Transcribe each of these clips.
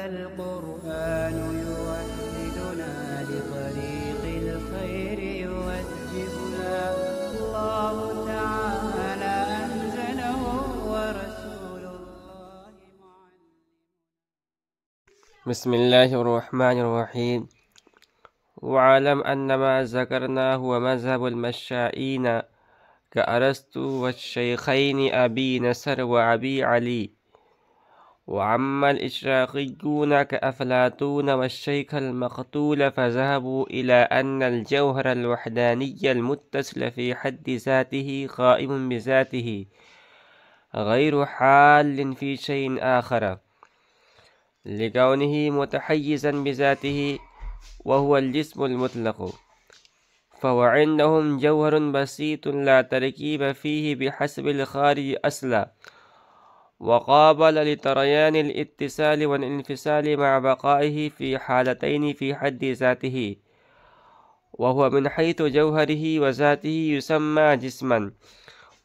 هذا القرآن يوحدنا لطريق الخير يوجهنا الله تعالى أنزله ورسول الله معلم. بسم الله الرحمن الرحيم. وعلم أن ما ذكرناه هو مذهب المشائين كأرسطو والشيخين أبي نصر وأبي علي، وأما الإشراقيون كأفلاطون والشيخ المقتول فذهبوا إلى أن الجوهر الوحداني المتصل في حد ذاته قائم بذاته غير حال في شيء آخر لكونه متحيزا بذاته وهو الجسم المطلق، فهو عندهم جوهر بسيط لا تركيب فيه بحسب الخارج أصلا، وقابل لطريان الاتصال والانفصال مع بقائه في حالتين في حد ذاته، وهو من حيث جوهره وذاته يسمى جسما،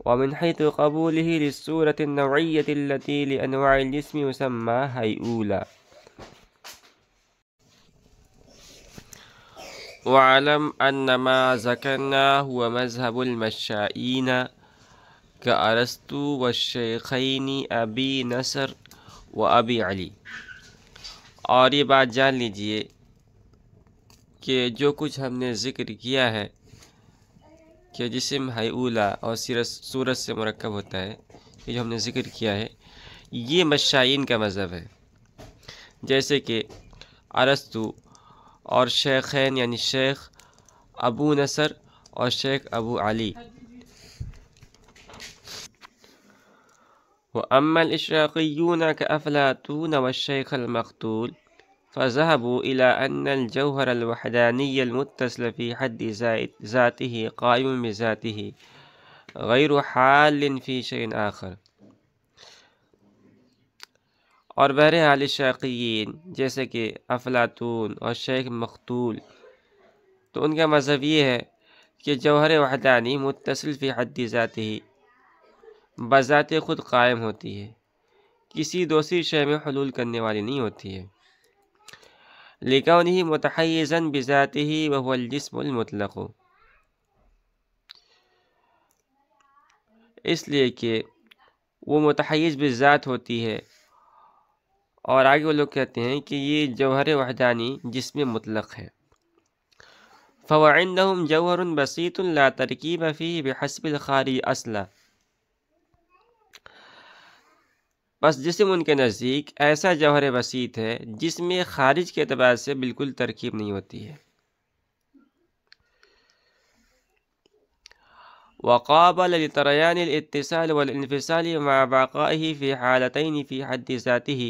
ومن حيث قبوله للصورة النوعية التي لأنواع الجسم يسمى هيئولا. واعلم أن ما ذكرنا هو مذهب المشائين كأرسطو والشيخين أبی نصر و ابی علی. اور یہ بات جان لیجئے کہ جو کچھ ہم نے ذکر کیا ہے کہ جسم ہیئولا اور صورت سے مرکب ہوتا ہے، یہ جو ہم نے ذکر کیا ہے یہ مشائین کا مذہب ہے، جیسے کہ ارسطو اور شیخین یعنی شیخ ابو نصر اور شیخ ابو علی. وأما الإشراقيون كأفلاطون والشيخ المقتول فذهبوا إلى أن الجوهر الوحداني المتصل في حد ذاته قائم بذاته غير حال في شيء آخر. اور بہرحال اشراقیین جیسے کہ افلاطون اور شیخ مقتول، تو ان کا مذہب یہ ہے کہ جوہر وحدانی متصل فی حد ذاتی بذات خود قائم ہوتی ہے، کسی دوسری شے میں حلول کرنے والی نہیں ہوتی ہے، لکونہ متحیزا بذاتہ وہو الجسم المطلق، اس لیے کہ وہ متحیز بذات ہوتی ہے. اور آگے وہ لوگ کہتے ہیں کہ یہ جوہر وحدانی جسم مطلق ہے. فهو عندهم جوہر بسيط لا ترکیب فیہ بحسب الخارج اصلا. بس جسم ان کے نزدیک ایسا جوہر بسیط ہے جس میں خارج کے اعتبار سے بالکل ترکیب نہیں ہوتی ہے. وقابل لطريان الاتصال والانفصال مع بقائه في حالتين في حد ذاته،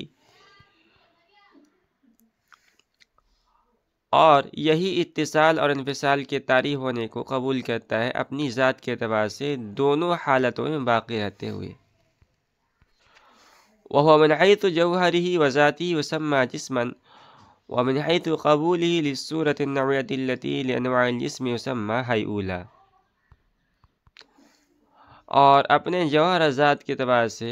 اور یہی اتصال اور انفصال کے طاری ہونے کو قبول کرتا ہے اپنی ذات کے اعتبار سے دونوں حالتوں میں باقی رہتے ہوئے. وهو من حيث جوهره وذاته يسمى جسما، ومن حيث قبوله للصورة النوعية التي لأنواع الجسم يسمى هيئولا. اور اپنے جوہر ذات کے اعتبار سے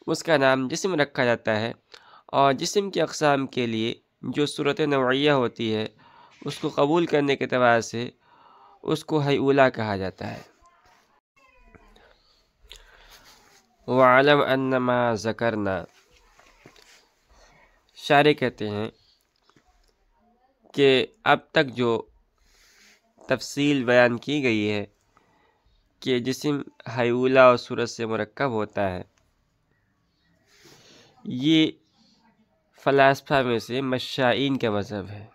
اس کا نام جسم رکھا جاتا ہے، اور جسم کی اقسام کے لیے جو صورت نوعیہ ہوتی ہے اس کو قبول کرنے کے اعتبار سے اس کو ہیئولا کہا جاتا ہے. وَعَلَمْ أَنَّ مَا ذَكَرْنَا، شارح کہتے ہیں کہ اب تک جو تفصیل بیان کی گئی ہے کہ جسم ہیئولا اور صورت سے مرکب ہوتا ہے، یہ فلاسفہ میں سے مشائین کا مذہب ہے.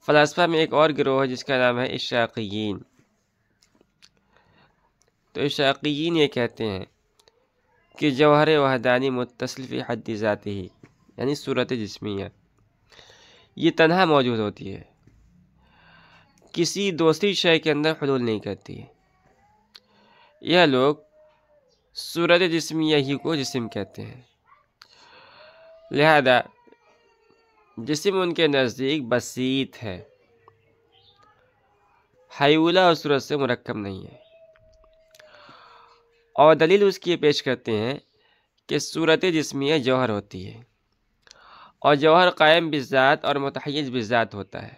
فلاسفہ میں ایک اور گروہ ہے جس کا نام ہے اشراقیین. تو اشراقیین یہ کہتے ہیں کہ جوہر وحدانی متصل فی حد ذاتہ یعنی صورت جسمیہ یہ تنہا موجود ہوتی ہے، کسی دوسری شے کے اندر حلول نہیں کرتی ہے. یہ لوگ صورت جسمیہ ہی کو جسم کہتے ہیں، لہذا جسم ان کے نزدیک بسیط ہے، ہیئولا اور صورت سے مرکب نہیں ہے. اور دلیل اس کی پیش کرتے ہیں کہ صورت جسمیہ جوہر ہوتی ہے، اور جوہر قائم بالذات اور متحیز بالذات ہوتا ہے،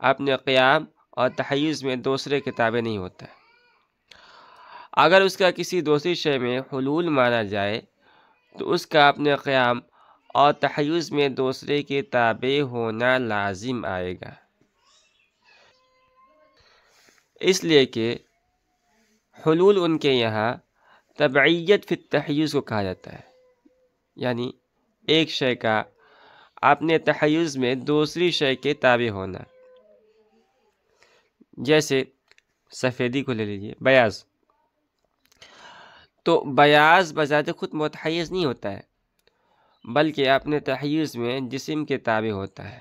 اپنے قیام اور تحیز میں دوسرے کے تابع نہیں ہوتا ہے۔ اگر اس کا کسی دوسری شے میں حلول مانا جائے تو اس کا اپنے قیام اور تحیز میں دوسرے کے تابع ہونا لازم آئے گا، اس لیے کہ حلول ان کے یہاں تبعیت فی التحیز کو کہا جاتا ہے، یعنی ایک شے کا اپنے تحیز میں دوسری شے کے تابع ہونا۔ جیسے سفیدی کو لے لیجیے، بیاض، تو بیاض بذات خود متحیز نہیں ہوتا ہے، بلکہ اپنے تحیز میں جسم کے تابع ہوتا ہے،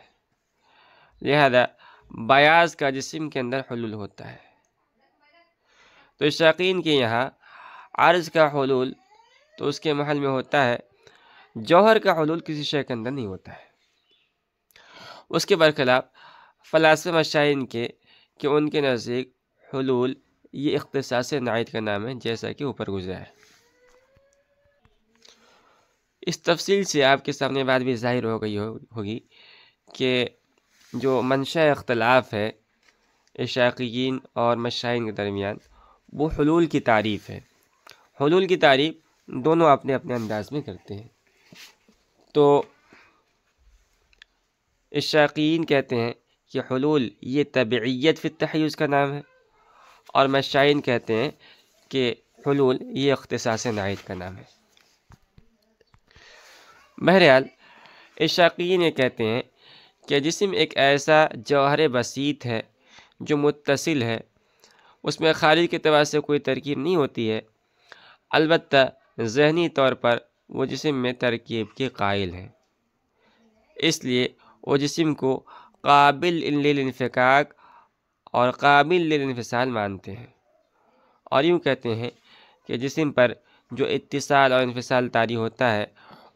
لہذا بیاض کا جسم کے اندر حلول ہوتا ہے۔ تو شاقین کے یہاں عرض کا حلول تو اس کے محل میں ہوتا ہے، جوہر کا حلول کسی شے کے اندر نہیں ہوتا ہے۔ اس کے برخلاف فلاسفہ مشائین کے کہ ان کے نزدیک حلول یہ اختصاص نعیت کا نام ہے، جیسا کہ اوپر گزرا ہے۔ اس تفصیل سے آپ کے سامنے بات بھی ظاہر ہو گئی ہوگی کہ جو منشأ اختلاف ہے اشاعیین اور مشائین کے درمیان وہ حلول کی تعریف ہے۔ حلول کی تعریف دونوں اپنے اپنے انداز میں کرتے ہیں۔ تو اشاعیین کہتے ہیں کہ حلول یہ تبعیت فی التحیز کا نام ہے، اور مشائین کہتے ہیں کہ حلول یہ اختصاص نعیت کا نام ہے۔ بہرحال اشاعیین یہ کہتے ہیں کہ جسم ایک ایسا جوہر بسیط ہے جو متصل ہے، اس میں خارج کے اعتبار سے کوئی ترکیب نہیں ہوتی ہے، البتہ ذہنی طور پر وہ جسم میں ترکیب کے قائل ہیں، اس لیے وہ جسم کو قابل للانفکاک اور قابل للانفصال مانتے ہیں، اور یوں کہتے ہیں کہ جسم پر جو اتصال اور انفصال طاری ہوتا ہے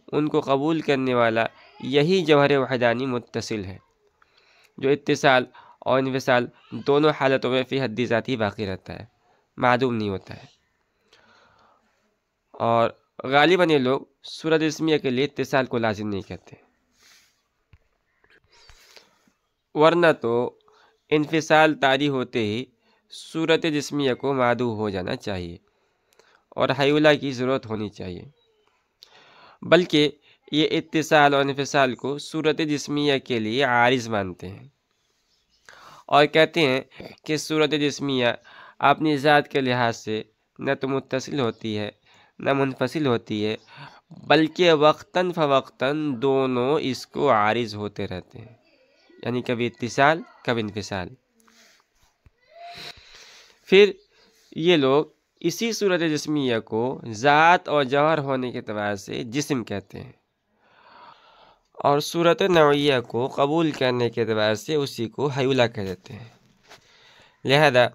ان کو قبول کرنے والا یہی جوہر وحدانی متصل ہے، جو اتصال اور انفصال دونوں حالتوں میں فی حد ذاتی باقی رہتا ہے، معدوم نہیں ہوتا ہے۔ اور غالباً یہ لوگ صورت جسمیہ کے لیے اتصال کو لازم نہیں کہتے، ورنہ تو انفصال طاری ہوتے ہی صورت جسمیہ کو معدوم ہو جانا چاہیے اور حیولہ کی ضرورت ہونی چاہیے، بلکہ یہ اتصال اور انفصال کو صورت جسمیہ کے لیے عارض مانتے ہیں، اور کہتے ہیں کہ صورت جسمیہ اپنی ذات کے لحاظ سے نہ تو متصل ہوتی ہے نہ منفصل ہوتی ہے، بلکہ وقتاً فوقتاً دونوں اس کو عارض ہوتے رہتے ہیں، یعنی کبھی اتصال کبھی انفصال۔ پھر یہ لوگ اسی صورت جسمیہ کو ذات اور جوہر ہونے کے اعتبار سے جسم کہتے ہیں، اور صورت نوعیہ کو قبول کرنے کے اعتبار سے اسی کو حیولہ کہہ دیتے ہیں، لہذا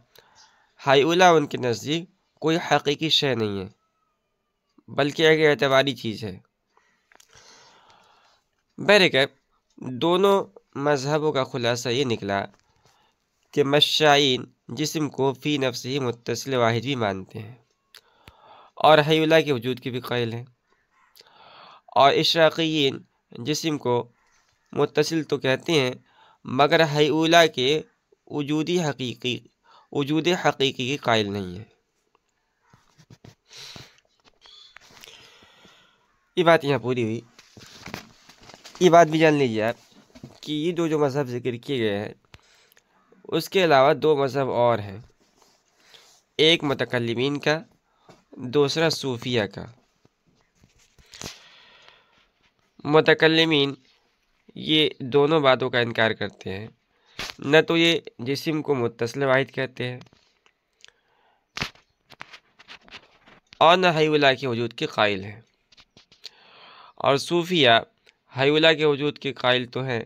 حیولہ ان کے نزدیک کوئی حقیقی شے نہیں ہے بلکہ ایک اعتباری چیز ہے۔ بہرکیف دونوں مذہبوں کا خلاصہ یہ نکلا کہ مشائین جسم کو فی نفس ہی متصل واحد بھی مانتے ہیں اور حیولہ کے وجود کی بھی قائل ہیں، اور اشراقیین جسم کو متصل تو کہتے ہیں مگر حیولہ کے وجود حقیقی کی قائل نہیں ہیں۔ یہ بات یہاں پوری ہوئی۔ یہ بات بھی جان لیجیے آپ کہ یہ جو مذہب ذکر کیے گئے ہیں اس کے علاوہ دو مذہب اور ہیں، ایک متکلمین کا، دوسرا صوفیہ کا۔ متکلمین یہ دونوں باتوں کا انکار کرتے ہیں، نہ تو یہ جسم کو متصل واحد کہتے ہیں اور نہ حیولہ کے وجود کے قائل ہیں، اور صوفیہ حیولہ کے وجود کے قائل تو ہیں،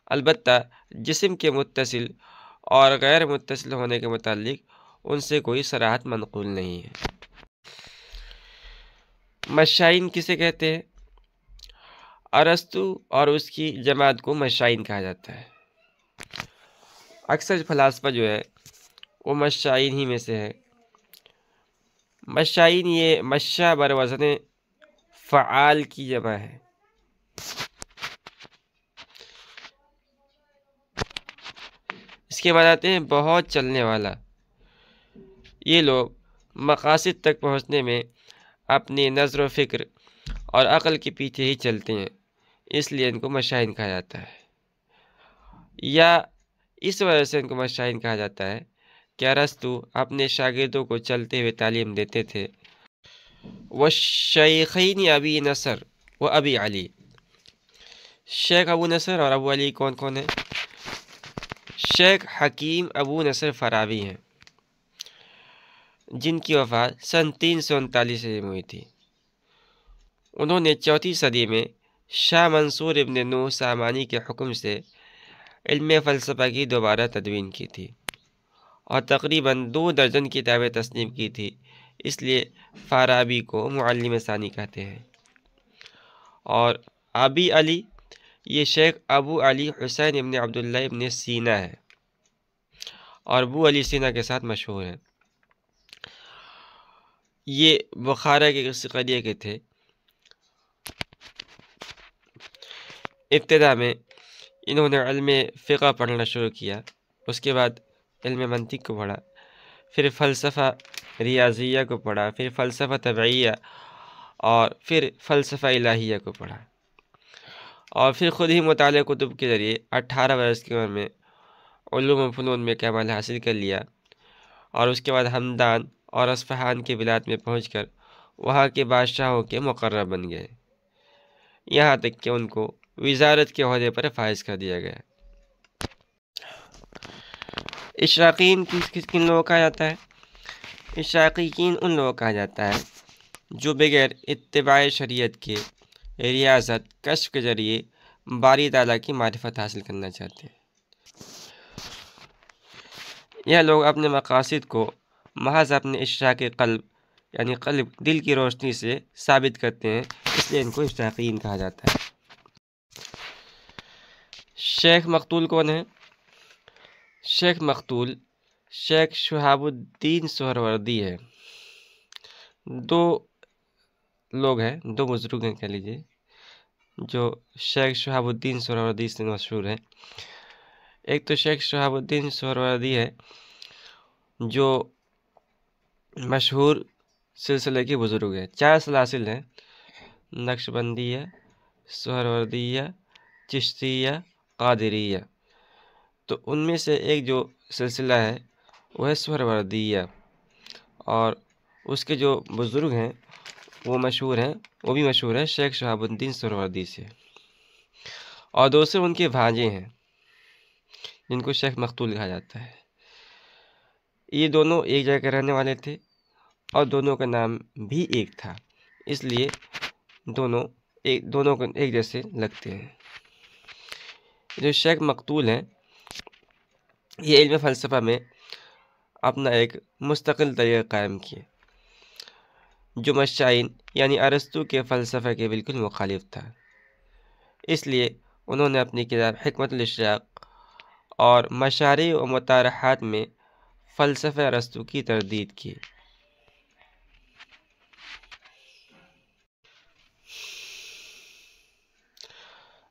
البتہ جسم کے متصل اور غیر متصل ہونے کے متعلق ان سے کوئی صراحت منقول نہیں ہے۔ مشائین کسے کہتے ہیں؟ ارسطو اور اس کی جماعت کو مشائین کہا جاتا ہے۔ اکثر فلاسفہ جو ہے وہ مشائین ہی میں سے ہے۔ مشائین یہ مشا بر وزن فعال کی جمع ہے۔ اس کے بعد آتے ہیں بہت چلنے والا۔ یہ لوگ مقاصد تک پہنچنے میں اپنی نظر و فکر اور عقل کے پیچھے ہی چلتے ہیں، اس لیے ان کو مشائن کہا جاتا ہے، یا اس وجہ سے ان کو مشائن کہا جاتا ہے کہ ارسطو اپنے شاگردوں کو چلتے ہوئے تعلیم دیتے تھے۔ والشیخین ابی نصر و ابی علی، شیخ ابو نصر اور ابو علی کون کون ہیں؟ شیخ حکیم ابو نصر فارابی ہیں، جن کی وفات سن 339 میں ہوئی تھی۔ انہوں نے 4 صدی میں شاہ منصور ابن نوح سامانی کے حکم سے علم فلسفہ کی دوبارہ تدوین کی تھی اور تقریباً 2 درجن کتابیں تصنیف کی تھی، اس لیے فارابی کو معلم ثانی کہتے ہیں۔ اور ابی علی، یہ شیخ ابو علی حسین ابن عبداللہ ابن سینا ہے اور ابو علی سینا کے ساتھ مشہور ہیں۔ یہ بخارا کے قریے کے تھے۔ ابتدا میں انہوں نے علم فقہ پڑھنا شروع کیا، اس کے بعد علم منطق کو پڑھا، پھر فلسفہ ریاضیہ کو پڑھا، پھر فلسفہ طبعیہ اور پھر فلسفہ الہیہ کو پڑھا، اور پھر خود ہی مطالعہ کتب کے ذریعے 18 برس کی عمر میں علوم و فنون میں کمال حاصل کر لیا، اور اس کے بعد ہمدان اور اصفہان کے بلاد میں پہنچ کر وہاں کے بادشاہوں کے مقرر بن گئے، یہاں تک کہ ان کو وزارت کے عہدے پر فائز کر دیا گیا۔ اشراقین کن لوگوں کہا جاتا ہے؟ اشراقیین ان لوگوں کہا جاتا ہے جو بغیر اتباع شریعت کے ریاضت کشف کے ذریعے باری تعالیٰ کی معرفت حاصل کرنا چاہتے ہیں۔ یہ لوگ اپنے مقاصد کو محض اپنے اشراق قلب یعنی دل کی روشنی سے ثابت کرتے ہیں، اس لیے ان کو اشراقیین کہا جاتا ہے۔ شیخ مقتول کون ہے؟ شیخ مقتول شیخ شہاب الدین سہروردی ہے۔ 2 لوگ ہیں، 2 بزرگ ہیں کہہ لیجیے، جو شیخ شہاب الدین سہروردی سے مشہور ہیں۔ ایک تو شیخ شہاب الدین سہروردی ہے جو مشہور سلسلے کے بزرگ ہیں، 4 سلاسل ہیں، نقشبندیہ، سہروردیہ، چشتیہ، قادریہ۔ تو ان میں سے ایک جو سلسلہ ہے وہ ہے سہروردیہ، اور اس کے جو بزرگ ہیں وہ بھی مشہور ہیں شیخ شہاب الدین سہروردی سے، اور دوسرے ان کے بھانجے ہیں جن کو شیخ مقتول کہا جاتا ہے۔ یہ دونوں ایک جگہ کے رہنے والے تھے اور دونوں کا نام بھی ایک تھا، اس لیے دونوں کو ایک جیسے لگتے ہیں۔ جو شیخ مقتول ہیں یہ علم فلسفہ میں اپنا ایک مستقل طریقہ قائم کیے جو مشائن یعنی ارسطو کے فلسفہ کے بالکل مخالف تھا، اس لیے انہوں نے اپنی کتاب حکمت الاشراق اور مشارع و مطارحات میں فلسفہ ارسطو کی تردید کی۔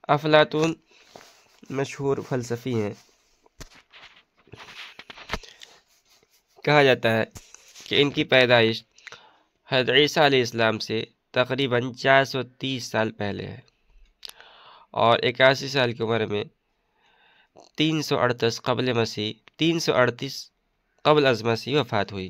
افلاطون مشہور فلسفی ہیں، کہا جاتا ہے کہ ان کی پیدائش حضرت عیسیٰ علیہ السلام سے تقریباً 430 سال پہلے ہے، اور 81 سال کی عمر میں 338 قبل از مسیح وفات ہوئی۔